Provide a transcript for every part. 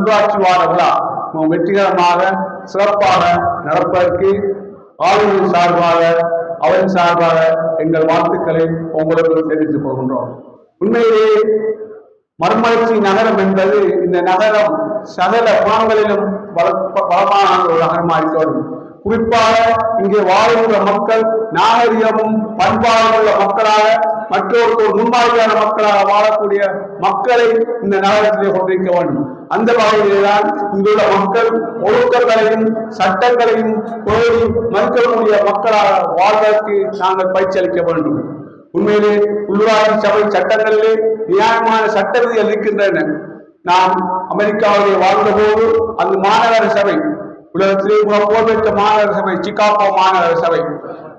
உள்ளாட்சி வார விழா வெற்றிகரமாக சிறப்பாக நடப்பதற்கு ஆளுநர் சார்பாக அவரின் சார்பாக எங்கள் வாழ்த்துக்களை உங்களுக்கு தெரிவித்துக் கொள்கின்றோம். உண்மையிலேயே மறுமலர்ச்சி நகரம் என்பது இந்த நகரம் சகல குணங்களிலும் வளமான ஒரு நகரமாக இருக்கணும். குறிப்பாக இங்கே வாழ்கின்ற மக்கள் நாகரிகமும் பண்பாடும் உள்ள மக்களாக மற்றொரு முன்மாதிரியான மக்களாக வாழக்கூடிய மக்களை இந்த நகரத்திலே கொண்டிருக்க வேண்டும். அந்த வகையில்தான் இங்குள்ள மக்கள் ஒழுக்கங்களையும் சட்டங்களையும் கோரி மறுக்கக்கூடிய மக்களாக வாழ்வதற்கு நாங்கள் பயிற்சி அளிக்க வேண்டும். உண்மையிலே உள்ளூராட்சி சபை சட்டங்களிலே நியாயமான சட்ட விதிகள் இருக்கின்றன. நான் அமெரிக்காவிலே வாழ்ந்தபோது அந்த மாநகர சபை உலகத்திலே புகழ்பெற்ற மாநகர சபை சிகாகோ மாநகர சபை,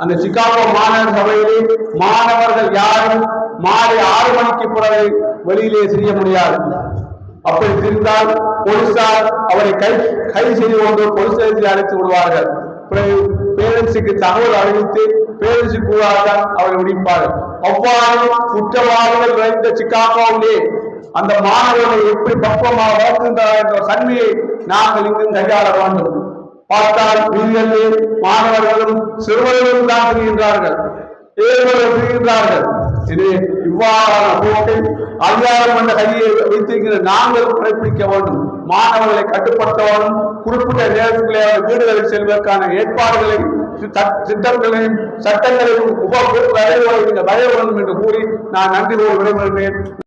அந்த சிகாகோ மாநகர சபையிலே மாணவர்கள் யாரும் மாலை 6 மணிக்கு பிறகு வெளியிலே செய்ய முடியாது. அப்படி தெரிந்தால் போலீசார் அவரை கைது செய்து கொண்டு போலீஸ் நிலையத்தில் அழைத்து விடுவார்கள். பேரண்ட்ஸுக்கு தகவல் அறிவித்து பேரண்ட்ஸுக்கு கூடாதான் அவரை விடுப்பார்கள். அவ்வாறு குற்றவாளிகள் நிறைந்த சிகாகோவிலே அந்த மாணவர்களை எப்படி பக்குவமாக வளர்க்கின்றார் என்ற தன்மையை நாங்கள் இங்கும் கையாள வேண்டும். பார்த்தால் வீடுகளிலே மாணவர்களும் சிறுவர்களும் தான் பிரிகின்றார்கள், ஏழைகளும் பிரிகின்றார்கள். இது இவ்வாறான போக்கை அதிகாரம் என்ற கையை வைத்திருக்கிற நாங்கள் கடைபிடிக்க வேண்டும். மாணவர்களை கட்டுப்படுத்த வேண்டும். குறிப்பிட்ட நேரத்திலே வீடுகளில் செல்வதற்கான ஏற்பாடுகளை திட்டங்களையும் சட்டங்களையும் வரைய வேண்டும் என்று கூறி நான் நன்றி விடைபெறுகிறேன்.